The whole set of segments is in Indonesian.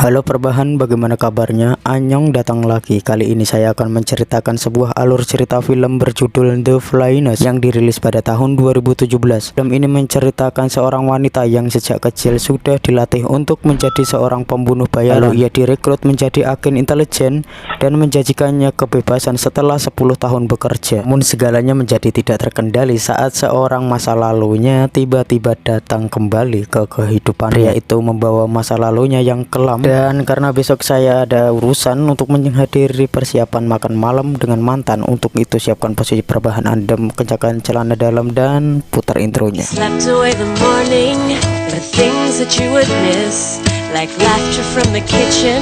Halo Perbahan, bagaimana kabarnya? Anyong datang lagi. Kali ini saya akan menceritakan sebuah alur cerita film berjudul The Flyness yang dirilis pada tahun 2017. Film ini menceritakan seorang wanita yang sejak kecil sudah dilatih untuk menjadi seorang pembunuh bayaran. Lalu ia direkrut menjadi agen intelijen dan menjanjikannya kebebasan setelah 10 tahun bekerja. Namun segalanya menjadi tidak terkendali saat seorang masa lalunya tiba-tiba datang kembali ke kehidupan. Pria itu membawa masa lalunya yang kelam. Dan karena besok saya ada urusan untuk menghadiri persiapan makan malam dengan mantan, untuk itu siapkan posisi perbahan Anda, kencangkan celana dalam dan putar intronya. Slept away the morning, the things that you would miss, like laughter from the kitchen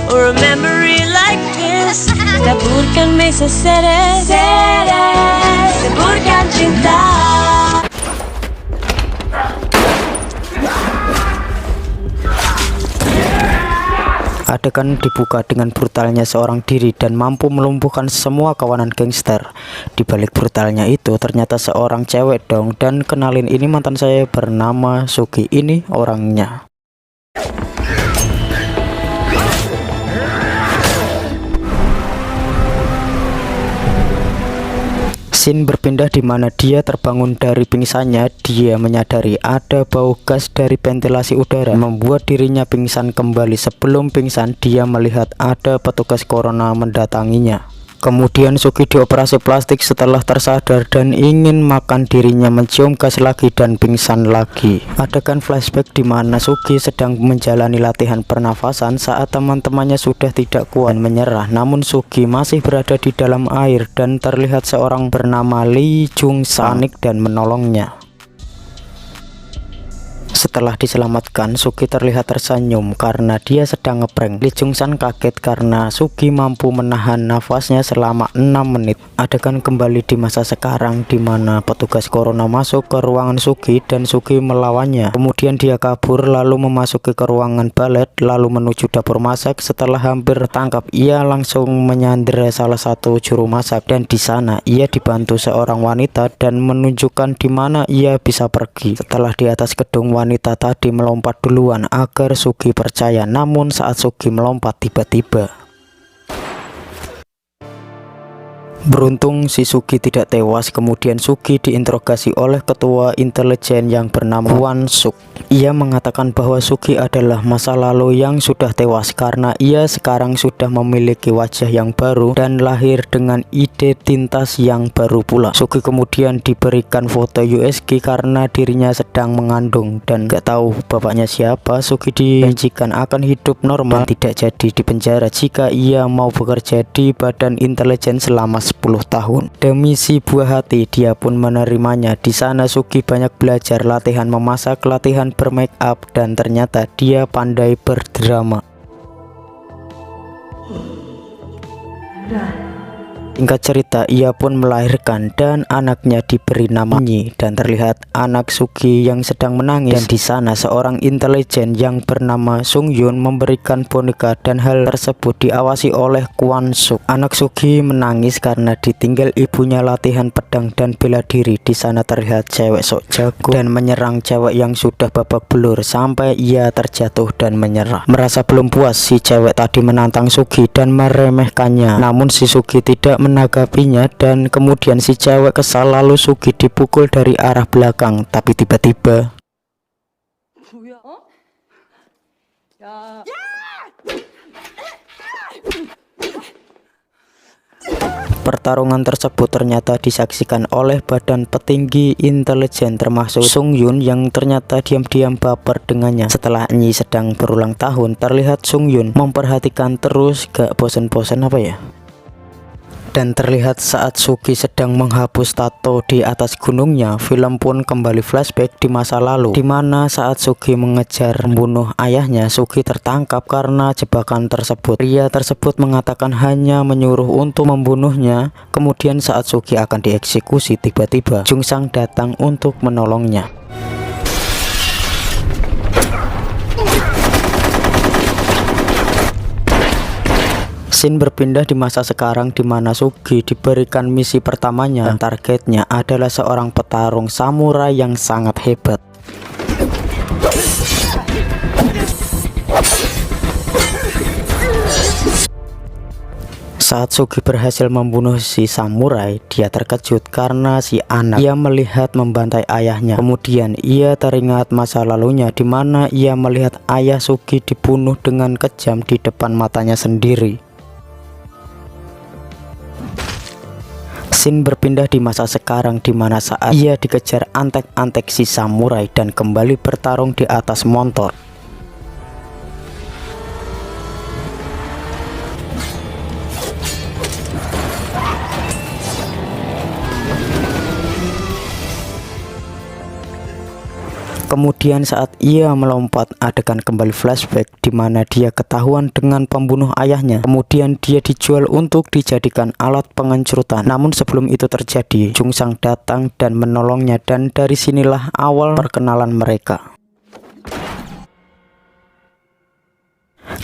or a memory like this. Taburkan mesa seres, taburkan cinta. Adegan dibuka dengan brutalnya seorang diri dan mampu melumpuhkan semua kawanan gangster. Di balik brutalnya itu ternyata seorang cewek dong. Dan kenalin, ini mantan saya bernama Sugi. Ini orangnya. Scene berpindah di mana dia terbangun dari pingsannya. Dia menyadari ada bau gas dari ventilasi udara, membuat dirinya pingsan kembali. Sebelum pingsan, dia melihat ada petugas corona mendatanginya. Kemudian Sugi dioperasi plastik setelah tersadar dan ingin makan. Dirinya mencium gas lagi dan pingsan lagi. Adegan flashback di mana Sugi sedang menjalani latihan pernafasan saat teman-temannya sudah tidak kuat dan menyerah. Namun Sugi masih berada di dalam air dan terlihat seorang bernama Lee Jung Sanik dan menolongnya. Setelah diselamatkan, Sugi terlihat tersenyum karena dia sedang ngeprank. Lee Jung San kaget karena Sugi mampu menahan nafasnya selama 6 menit. Adegan kembali di masa sekarang di mana petugas corona masuk ke ruangan Sugi dan Sugi melawannya. Kemudian dia kabur lalu memasuki ke ruangan balet lalu menuju dapur masak. Setelah hampir tertangkap, ia langsung menyandera salah satu juru masak dan di sana ia dibantu seorang wanita dan menunjukkan di mana ia bisa pergi. Setelah di atas gedung, wanita tadi melompat duluan agar Sugi percaya. Namun saat Sugi melompat, tiba-tiba beruntung si Sugi tidak tewas. Kemudian Sugi diinterogasi oleh ketua intelijen yang bernama Kwon Suk. Ia mengatakan bahwa Sugi adalah masa lalu yang sudah tewas karena ia sekarang sudah memiliki wajah yang baru dan lahir dengan identitas yang baru pula. Sugi kemudian diberikan foto USG karena dirinya sedang mengandung dan gak tahu bapaknya siapa. Sugi dijanjikan akan hidup normal, tidak jadi dipenjara jika ia mau bekerja di badan intelijen selama 10 tahun. Demi si buah hati, dia pun menerimanya. Di sana Sugi banyak belajar latihan memasak, latihan bermake up, dan ternyata dia pandai berdrama. Singkat cerita, ia pun melahirkan dan anaknya diberi nama Nyi, dan terlihat anak Sugi yang sedang menangis. Dan di sana seorang intelijen yang bernama Sung Yun memberikan boneka dan hal tersebut diawasi oleh Kwon Suk. Anak Sugi menangis karena ditinggal ibunya latihan pedang dan bela diri. Di sana terlihat cewek sok jago dan menyerang cewek yang sudah babak belur sampai ia terjatuh dan menyerah. Merasa belum puas, si cewek tadi menantang Sugi dan meremehkannya. Namun si Sugi tidak menanggapinya dan kemudian si cewek kesal lalu Sugi dipukul dari arah belakang. Tapi tiba-tiba pertarungan tersebut ternyata disaksikan oleh badan petinggi intelijen termasuk Sung Yun yang ternyata diam-diam baper dengannya. Setelah Nyi sedang berulang tahun, terlihat Sung Yun memperhatikan terus, gak bosan-bosan apa ya. Dan terlihat saat Sugi sedang menghapus tato di atas gunungnya. Film pun kembali flashback di masa lalu, di mana saat Sugi mengejar membunuh ayahnya, Sugi tertangkap karena jebakan tersebut. Pria tersebut mengatakan hanya menyuruh untuk membunuhnya. Kemudian saat Sugi akan dieksekusi, tiba-tiba Jung Sang datang untuk menolongnya. Scene berpindah di masa sekarang di mana Sugi diberikan misi pertamanya dan targetnya adalah seorang petarung samurai yang sangat hebat. Saat Sugi berhasil membunuh si samurai, dia terkejut karena si anak ia melihat membantai ayahnya. Kemudian ia teringat masa lalunya di mana ia melihat ayah Sugi dibunuh dengan kejam di depan matanya sendiri. Scene berpindah di masa sekarang di mana saat ia dikejar antek-antek si samurai dan kembali bertarung di atas motor. Kemudian saat ia melompat, adegan kembali flashback di mana dia ketahuan dengan pembunuh ayahnya. Kemudian dia dijual untuk dijadikan alat pengencrutan. Namun sebelum itu terjadi, Jung Sang datang dan menolongnya, dan dari sinilah awal perkenalan mereka.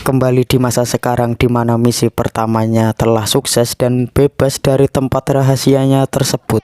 Kembali di masa sekarang di mana misi pertamanya telah sukses dan bebas dari tempat rahasianya tersebut.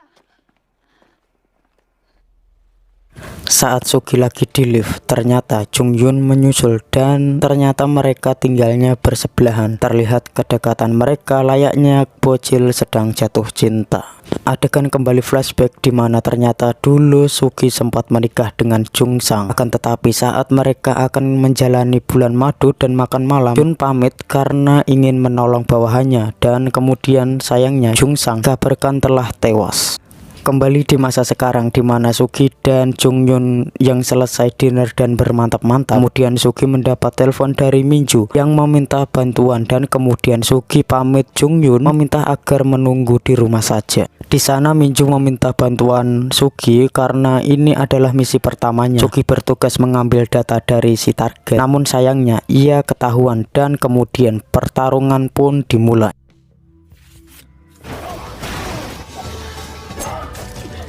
Saat Sugi lagi di lift, ternyata Jung Yun menyusul dan ternyata mereka tinggalnya bersebelahan. Terlihat kedekatan mereka layaknya bocil sedang jatuh cinta. Adegan kembali flashback di mana ternyata dulu Sugi sempat menikah dengan Jung Sang. Akan tetapi saat mereka akan menjalani bulan madu dan makan malam, Jun pamit karena ingin menolong bawahannya, dan kemudian sayangnya Jung Sang kabarkan telah tewas. Kembali di masa sekarang di mana Sugi dan Jung Yun yang selesai dinner dan bermantap-mantap. Kemudian Sugi mendapat telepon dari Minju yang meminta bantuan, dan kemudian Sugi pamit Jung Yun meminta agar menunggu di rumah saja. Di sana Minju meminta bantuan Sugi karena ini adalah misi pertamanya. Sugi bertugas mengambil data dari si target. Namun sayangnya ia ketahuan dan kemudian pertarungan pun dimulai.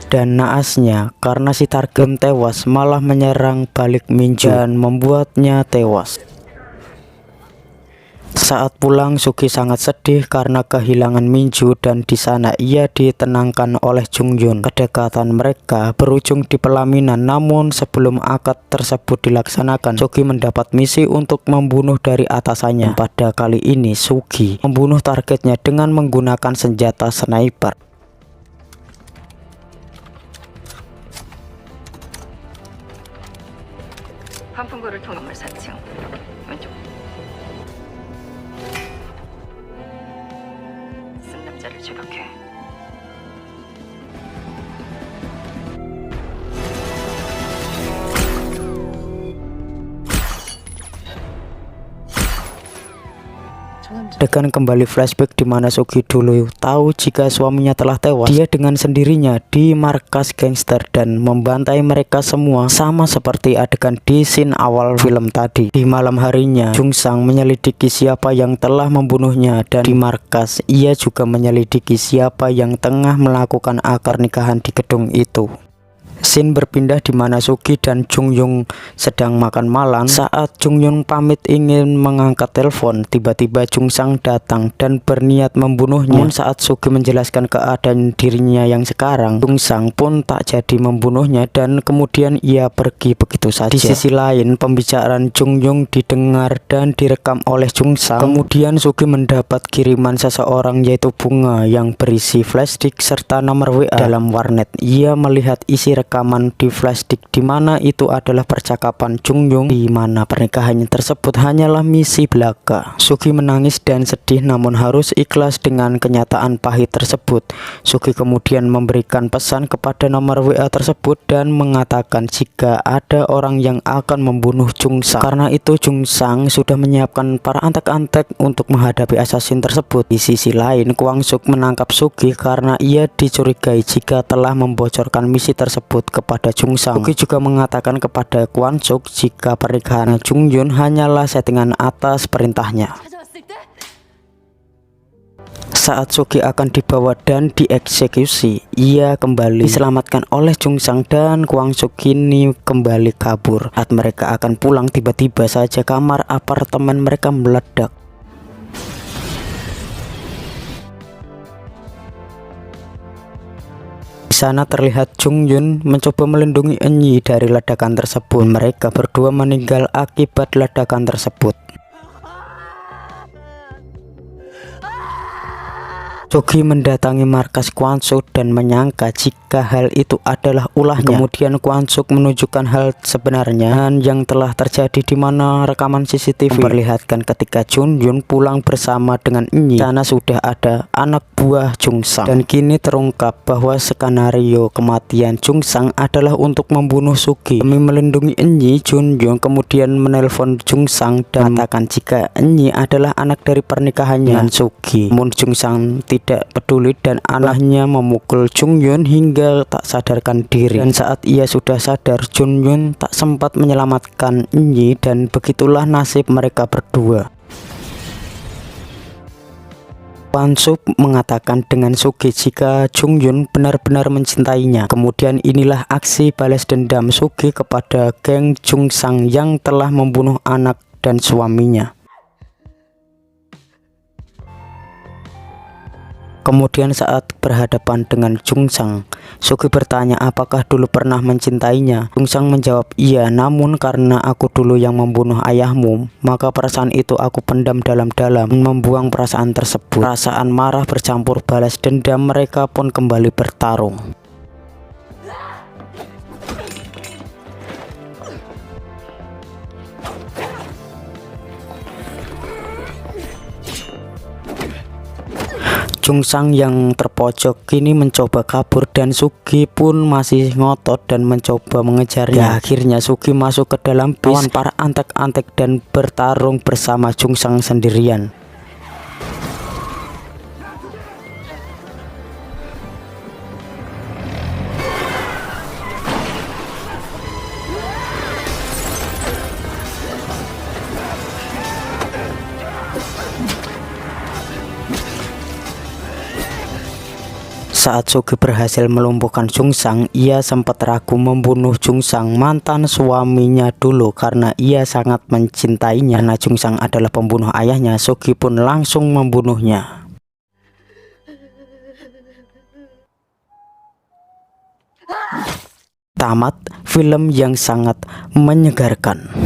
Dan naasnya karena si target tewas malah menyerang balik Minju dan membuatnya tewas. Saat pulang Sugi sangat sedih karena kehilangan Minju, dan di sana ia ditenangkan oleh Jung Yun. Kedekatan mereka berujung di pelaminan, namun sebelum akad tersebut dilaksanakan, Sugi mendapat misi untuk membunuh dari atasannya. Pada kali ini Sugi membunuh targetnya dengan menggunakan senjata sniper. 환풍구를 통한 건물 4층 왼쪽 쓴 남자를 추격해. Adegan kembali flashback di mana Sugi dulu tahu jika suaminya telah tewas. Dia dengan sendirinya di markas gangster dan membantai mereka semua, sama seperti adegan di scene awal film tadi. Di malam harinya Jung Sang menyelidiki siapa yang telah membunuhnya, dan di markas ia juga menyelidiki siapa yang tengah melakukan akad nikahan di gedung itu. Scene berpindah di mana Sugi dan Jung Yun sedang makan malam. Saat Jung Yun pamit ingin mengangkat telepon, tiba-tiba Jung Sang datang dan berniat membunuhnya. Namun saat Sugi menjelaskan keadaan dirinya yang sekarang, Jung Sang pun tak jadi membunuhnya dan kemudian ia pergi begitu saja. Di sisi lain, pembicaraan Jung Yun didengar dan direkam oleh Jung Sang. Kemudian Sugi mendapat kiriman seseorang yaitu bunga yang berisi flashdisk serta nomor WA dalam warnet. Ia melihat isi rekaman di flashdisk di mana itu adalah percakapan Jung Yun di mana pernikahannya tersebut hanyalah misi belaka. Sugi menangis dan sedih namun harus ikhlas dengan kenyataan pahit tersebut. Sugi kemudian memberikan pesan kepada nomor WA tersebut dan mengatakan jika ada orang yang akan membunuh Jung Sang. Karena itu Jung Sang sudah menyiapkan para antek-antek untuk menghadapi assassin tersebut. Di sisi lain, Kwang Suk menangkap Sugi karena ia dicurigai jika telah membocorkan misi tersebut kepada Jung Sang. Sugi juga mengatakan kepada Kwang Suk jika pernikahan Jung Yun hanyalah settingan atas perintahnya. Saat Sugi akan dibawa dan dieksekusi, ia kembali diselamatkan oleh Jung Sang dan Kwang Suk kini kembali kabur. Saat mereka akan pulang, tiba-tiba saja kamar apartemen mereka meledak. Di sana terlihat Jung Yun mencoba melindungi Enyi dari ledakan tersebut. Mereka berdua meninggal akibat ledakan tersebut. Sugi mendatangi markas Kwon Suk dan menyangka jika hal itu adalah ulahnya. Kemudian Kwon Suk menunjukkan hal sebenarnya yang telah terjadi, di mana rekaman CCTV memperlihatkan ketika Jun Yun pulang bersama dengan Nyi. Sana sudah ada anak buah Jung Sang, dan kini terungkap bahwa skenario kematian Jung Sang adalah untuk membunuh Sugi. Demi melindungi Nyi, Jun Yun kemudian menelpon Jung Sang dan mengatakan jika Nyi adalah anak dari pernikahannya dengan Sugi. Namun Jung Sang tidak peduli dan anaknya memukul Jung Yun hingga tak sadarkan diri. Dan saat ia sudah sadar, Jun Yun tak sempat menyelamatkan Nyi, dan begitulah nasib mereka berdua. Kwon Suk mengatakan dengan Sugi jika Jung Yun benar-benar mencintainya. Kemudian inilah aksi balas dendam Sugi kepada geng Jung Sang yang telah membunuh anak dan suaminya. Kemudian saat berhadapan dengan Jung Sang, Sugi bertanya apakah dulu pernah mencintainya. Jung Sang menjawab iya, namun karena aku dulu yang membunuh ayahmu, maka perasaan itu aku pendam dalam-dalam, membuang perasaan tersebut. Perasaan marah bercampur balas dendam, mereka pun kembali bertarung. Jung Sang yang terpojok kini mencoba kabur dan Sugi pun masih ngotot dan mencoba mengejarnya. Akhirnya Sugi masuk ke dalam bis para antek-antek dan bertarung bersama Jung Sang sendirian. Saat Sugi berhasil melumpuhkan Jung Sang, ia sempat ragu membunuh Jung Sang, mantan suaminya dulu, karena ia sangat mencintainya. Karena Jung Sang adalah pembunuh ayahnya, Sugi pun langsung membunuhnya. Tamat film yang sangat menyegarkan.